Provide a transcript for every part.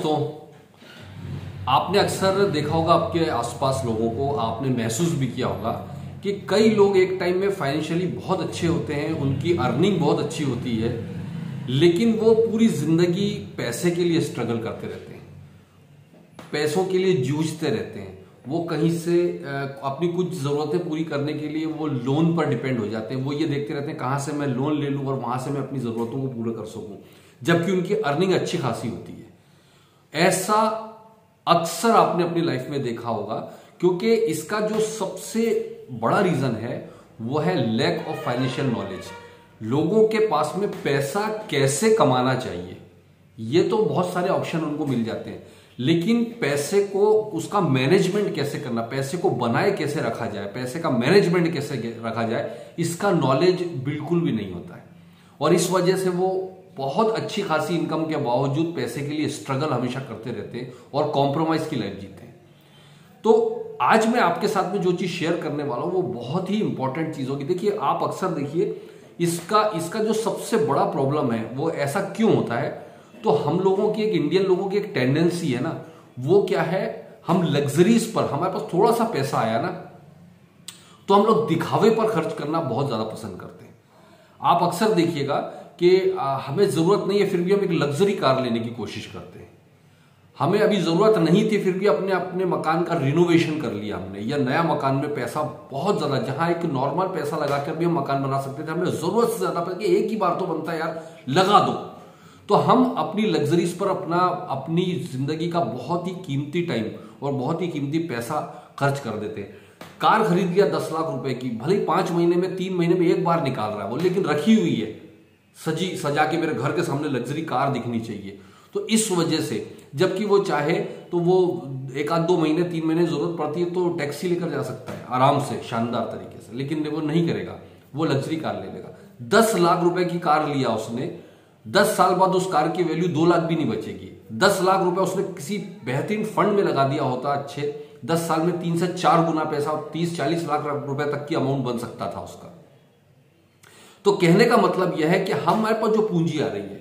दोस्तों, आपने अक्सर देखा होगा आपके आसपास लोगों को, आपने महसूस भी किया होगा कि कई लोग एक टाइम में फाइनेंशियली बहुत अच्छे होते हैं, उनकी अर्निंग बहुत अच्छी होती है, लेकिन वो पूरी जिंदगी पैसे के लिए स्ट्रगल करते रहते हैं, पैसों के लिए जूझते रहते हैं। वो कहीं से अपनी कुछ जरूरतें पूरी करने के लिए वो लोन पर डिपेंड हो जाते हैं। वो ये देखते रहते हैं कहां से मैं लोन ले लूं और वहां से मैं अपनी जरूरतों को पूरा कर सकूं, जबकि उनकी अर्निंग अच्छी खासी होती है। ऐसा अक्सर आपने अपनी लाइफ में देखा होगा, क्योंकि इसका जो सबसे बड़ा रीजन है वो है लैक ऑफ फाइनेंशियल नॉलेज। लोगों के पास में पैसा कैसे कमाना चाहिए, ये तो बहुत सारे ऑप्शन उनको मिल जाते हैं, लेकिन पैसे को, उसका मैनेजमेंट कैसे करना, पैसे को बनाए कैसे रखा जाए, पैसे का मैनेजमेंट कैसे रखा जाए, इसका नॉलेज बिल्कुल भी नहीं होता है। और इस वजह से वो बहुत अच्छी खासी इनकम के बावजूद पैसे के लिए स्ट्रगल हमेशा करते रहते हैं और कॉम्प्रोमाइज की लाइफ जीते हैं। तो आज मैं आपके साथ में जो चीज शेयर करने वाला हूं वो बहुत ही इंपॉर्टेंट चीज होगी। देखिए, आप अक्सर देखिए इसका जो सबसे बड़ा प्रॉब्लम है वो ऐसा क्यों होता है। तो हम लोगों की, एक इंडियन लोगों की एक टेंडेंसी है ना, वो क्या है, हम लग्जरीज पर, हमारे पास थोड़ा सा पैसा आया ना तो हम लोग दिखावे पर खर्च करना बहुत ज्यादा पसंद करते हैं। आप अक्सर देखिएगा कि हमें जरूरत नहीं है फिर भी हम एक लग्जरी कार लेने की कोशिश करते हैं। हमें अभी जरूरत नहीं थी फिर भी अपने अपने मकान का रिनोवेशन कर लिया हमने, या नया मकान में पैसा बहुत ज्यादा, जहां एक नॉर्मल पैसा लगाकर भी हम मकान बना सकते थे, हमने जरूरत से ज्यादा पैसा, कि एक ही बार तो बनता है यार, लगा दो। तो हम अपनी लग्जरीज पर अपनी जिंदगी का बहुत ही कीमती टाइम और बहुत ही कीमती पैसा खर्च कर देते हैं। कार खरीद लिया 10 लाख रुपए की, भले ही 5 महीने में, 3 महीने में एक बार निकाल रहा है वो, लेकिन रखी हुई है सजा के, मेरे घर के सामने लग्जरी कार दिखनी चाहिए। तो इस वजह से जबकि वो चाहे तो वो 1-2 महीने, 3 महीने जरूरत पड़ती है तो टैक्सी लेकर जा सकता है आराम से, शानदार तरीके से, लेकिन वो नहीं करेगा, वो लग्जरी कार ले लेगा। 10 लाख रुपए की कार लिया उसने, 10 साल बाद उस कार की वैल्यू 2 लाख भी नहीं बचेगी। 10 लाख रुपए उसने किसी बेहतरीन फंड में लगा दिया होता अच्छे, 10 साल में 3 से 4 गुना पैसा, 30-40 लाख रुपए तक की अमाउंट बन सकता था उसका। तो कहने का मतलब यह है कि हमारे पास जो पूंजी आ रही है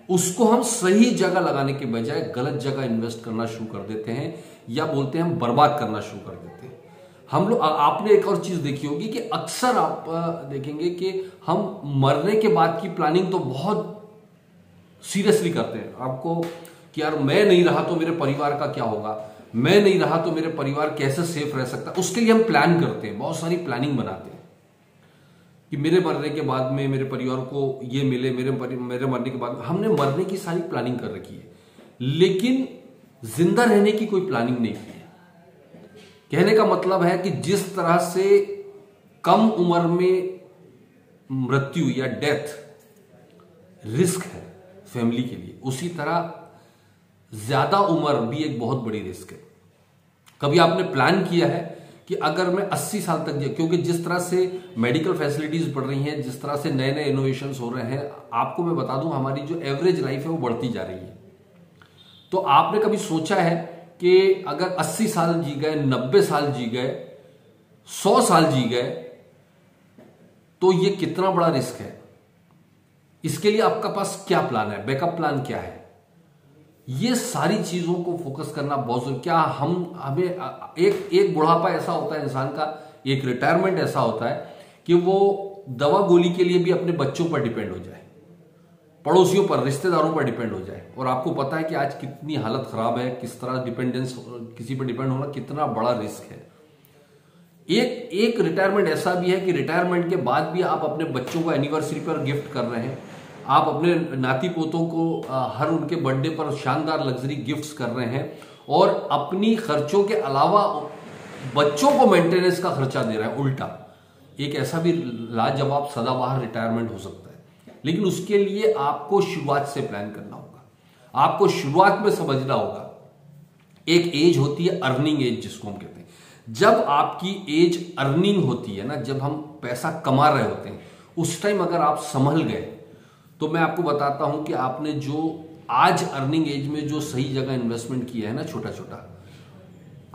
उसको हम सही जगह लगाने के बजाय गलत जगह इन्वेस्ट करना शुरू कर देते हैं, या बोलते हैं हम बर्बाद करना शुरू कर देते हैं। हम लोग, आपने एक और चीज देखी होगी कि अक्सर आप देखेंगे कि हम मरने के बाद की प्लानिंग तो बहुत सीरियसली करते हैं। आपको कि यार मैं नहीं रहा तो मेरे परिवार का क्या होगा, मैं नहीं रहा तो मेरे परिवार कैसे सेफ रह सकता, उसके लिए हम प्लान करते हैं, बहुत सारी प्लानिंग बनाते हैं कि मेरे मरने के बाद में मेरे परिवार को ये मिले, मेरे मरने के बाद। हमने मरने की सारी प्लानिंग कर रखी है, लेकिन जिंदा रहने की कोई प्लानिंग नहीं की है। कहने का मतलब है कि जिस तरह से कम उम्र में मृत्यु या डेथ रिस्क है फैमिली के लिए, उसी तरह ज्यादा उम्र भी एक बहुत बड़ी रिस्क है। कभी आपने प्लान किया है कि अगर मैं 80 साल तक क्योंकि जिस तरह से मेडिकल फैसिलिटीज बढ़ रही हैं, जिस तरह से नए नए इनोवेशंस हो रहे हैं, आपको मैं बता दूं हमारी जो एवरेज लाइफ है वो बढ़ती जा रही है। तो आपने कभी सोचा है कि अगर 80 साल जी गए, 90 साल जी गए, 100 साल जी गए, तो ये कितना बड़ा रिस्क है। इसके लिए आपका पास क्या प्लान है, बैकअप प्लान क्या है, ये सारी चीजों को फोकस करना बहुत जरूरी। क्या हमें एक बुढ़ापा ऐसा होता है इंसान का, एक रिटायरमेंट ऐसा होता है कि वो दवा गोली के लिए भी अपने बच्चों पर डिपेंड हो जाए, पड़ोसियों पर, रिश्तेदारों पर डिपेंड हो जाए। और आपको पता है कि आज कितनी हालत खराब है, किस तरह डिपेंडेंस, किसी पर डिपेंड होना कितना बड़ा रिस्क है। एक रिटायरमेंट ऐसा भी है कि रिटायरमेंट के बाद भी आप अपने बच्चों को एनिवर्सरी पर गिफ्ट कर रहे हैं, आप अपने नाती पोतों को हर उनके बर्थडे पर शानदार लग्जरी गिफ्ट्स कर रहे हैं, और अपनी खर्चों के अलावा बच्चों को मेंटेनेंस का खर्चा दे रहे हैं उल्टा। एक ऐसा भी लाजवाब सदाबहार रिटायरमेंट हो सकता है, लेकिन उसके लिए आपको शुरुआत से प्लान करना होगा। आपको शुरुआत में समझना होगा, एक एज होती है अर्निंग एज जिसको हम कहते हैं। जब आपकी एज अर्निंग होती है ना, जब हम पैसा कमा रहे होते हैं, उस टाइम अगर आप संभल गए तो मैं आपको बताता हूं कि आपने जो आज अर्निंग एज में जो सही जगह इन्वेस्टमेंट किया है ना, छोटा छोटा,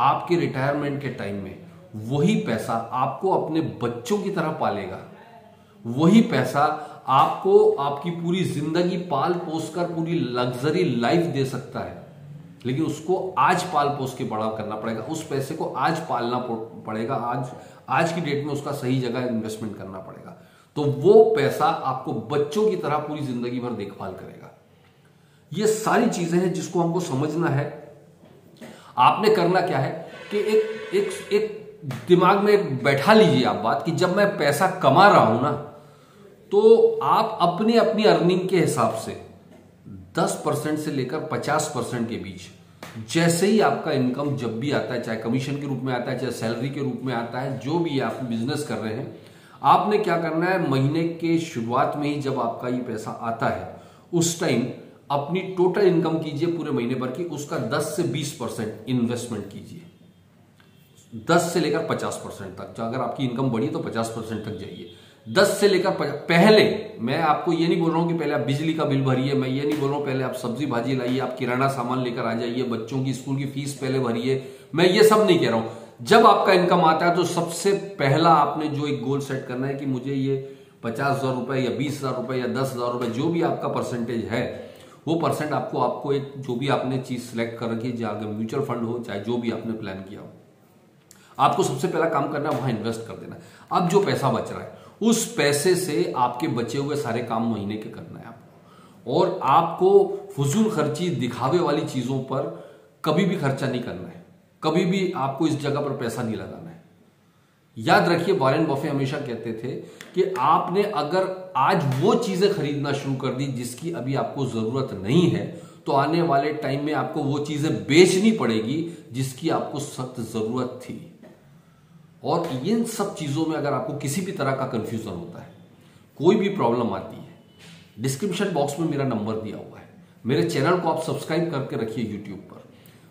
आपके रिटायरमेंट के टाइम में वही पैसा आपको अपने बच्चों की तरह पालेगा। वही पैसा आपको आपकी पूरी जिंदगी पाल पोस कर पूरी लग्जरी लाइफ दे सकता है। लेकिन उसको आज पाल पोस के बड़ा करना पड़ेगा, उस पैसे को आज पालना पड़ेगा, आज की डेट में उसका सही जगह इन्वेस्टमेंट करना पड़ेगा, तो वो पैसा आपको बच्चों की तरह पूरी जिंदगी भर देखभाल करेगा। ये सारी चीजें हैं जिसको हमको समझना है। आपने करना क्या है कि एक दिमाग में बैठा लीजिए आप बात कि जब मैं पैसा कमा रहा हूं ना, तो आप अपनी अपनी अर्निंग के हिसाब से 10% से लेकर 50% के बीच, जैसे ही आपका इनकम जब भी आता है, चाहे कमीशन के रूप में आता है, चाहे सैलरी के रूप में आता है, जो भी आप बिजनेस कर रहे हैं, आपने क्या करना है, महीने के शुरुआत में ही जब आपका ये पैसा आता है, उस टाइम अपनी टोटल इनकम कीजिए पूरे महीने भर की, उसका 10 से 20% इन्वेस्टमेंट कीजिए, 10 से लेकर 50% तक। अगर आपकी इनकम बढ़ी तो 50% तक जाइए। 10 से लेकर पहले मैं आपको ये नहीं बोल रहा हूं कि पहले आप बिजली का बिल भरिए, मैं ये नहीं बोल रहा हूं पहले आप सब्जी भाजी लाइए, आप किराना सामान लेकर आ जाइए, बच्चों की स्कूल की फीस पहले भरिए, मैं ये सब नहीं कह रहा हूं। जब आपका इनकम आता है तो सबसे पहला आपने जो एक गोल सेट करना है कि मुझे ये 50,000 रुपए या 20,000 रुपए या 10,000 रुपए, जो भी आपका परसेंटेज है, वो परसेंट आपको एक जो भी आपने चीज सिलेक्ट कर रखी है, चाहे म्यूचुअल फंड हो, चाहे जो भी आपने प्लान किया हो, आपको सबसे पहला काम करना है वहां इन्वेस्ट कर देना। अब जो पैसा बच रहा है, उस पैसे से आपके बचे हुए सारे काम महीने के करना है आपको, और आपको फजूल खर्ची, दिखावे वाली चीजों पर कभी भी खर्चा नहीं करना है, कभी भी आपको इस जगह पर पैसा नहीं लगाना है। याद रखिए, वॉरेन बफे हमेशा कहते थे कि आपने अगर आज वो चीजें खरीदना शुरू कर दी जिसकी अभी आपको जरूरत नहीं है, तो आने वाले टाइम में आपको वो चीजें बेचनी पड़ेगी जिसकी आपको सख्त जरूरत थी। और इन सब चीजों में अगर आपको किसी भी तरह का कंफ्यूजन होता है, कोई भी प्रॉब्लम आती है, डिस्क्रिप्शन बॉक्स में मेरा नंबर दिया हुआ है। मेरे चैनल को आप सब्सक्राइब करके रखिए यूट्यूब पर।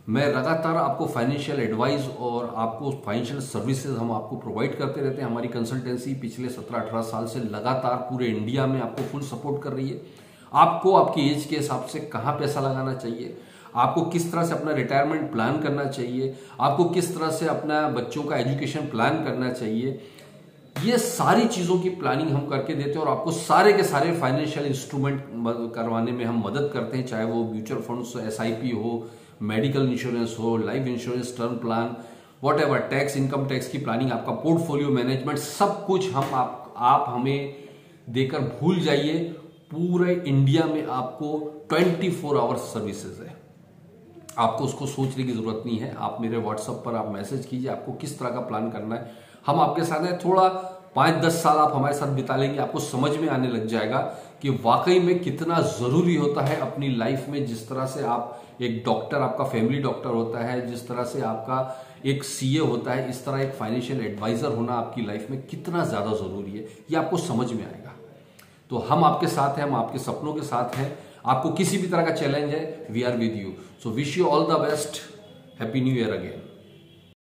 मैं लगातार आपको फाइनेंशियल एडवाइस और आपको फाइनेंशियल सर्विसेज हम आपको प्रोवाइड करते रहते हैं। हमारी कंसल्टेंसी पिछले 17-18 साल से लगातार पूरे इंडिया में आपको फुल सपोर्ट कर रही है। आपको आपकी एज के हिसाब से कहाँ पैसा लगाना चाहिए, आपको किस तरह से अपना रिटायरमेंट प्लान करना चाहिए, आपको किस तरह से अपना बच्चों का एजुकेशन प्लान करना चाहिए, ये सारी चीजों की प्लानिंग हम करके देते हैं। और आपको सारे के सारे फाइनेंशियल इंस्ट्रूमेंट करवाने में हम मदद करते हैं, चाहे वो म्यूचुअल फंड्स, SIP हो, मेडिकल इंश्योरेंस हो, life insurance, term plan, whatever, tax, income tax की प्लानिंग, आपका पोर्टफोलियो मैनेजमेंट, सब कुछ हम आप हमें देकर भूल जाइए। पूरे इंडिया में आपको 24 आवर्स सर्विसेज है, आपको उसको सोचने की जरूरत नहीं है। आप मेरे व्हाट्सएप पर आप मैसेज कीजिए, आपको किस तरह का प्लान करना है, हम आपके साथ हैं। थोड़ा 5-10 साल आप हमारे साथ बिता लेंगे, आपको समझ में आने लग जाएगा कि वाकई में कितना जरूरी होता है अपनी लाइफ में। जिस तरह से आप एक डॉक्टर, आपका फैमिली डॉक्टर होता है, जिस तरह से आपका एक CA होता है, इस तरह एक फाइनेंशियल एडवाइजर होना आपकी लाइफ में कितना ज्यादा जरूरी है, ये आपको समझ में आएगा। तो हम आपके साथ हैं, हम आपके सपनों के साथ हैं। आपको किसी भी तरह का चैलेंज है, we are with you. So wish you all the best, happy new year again.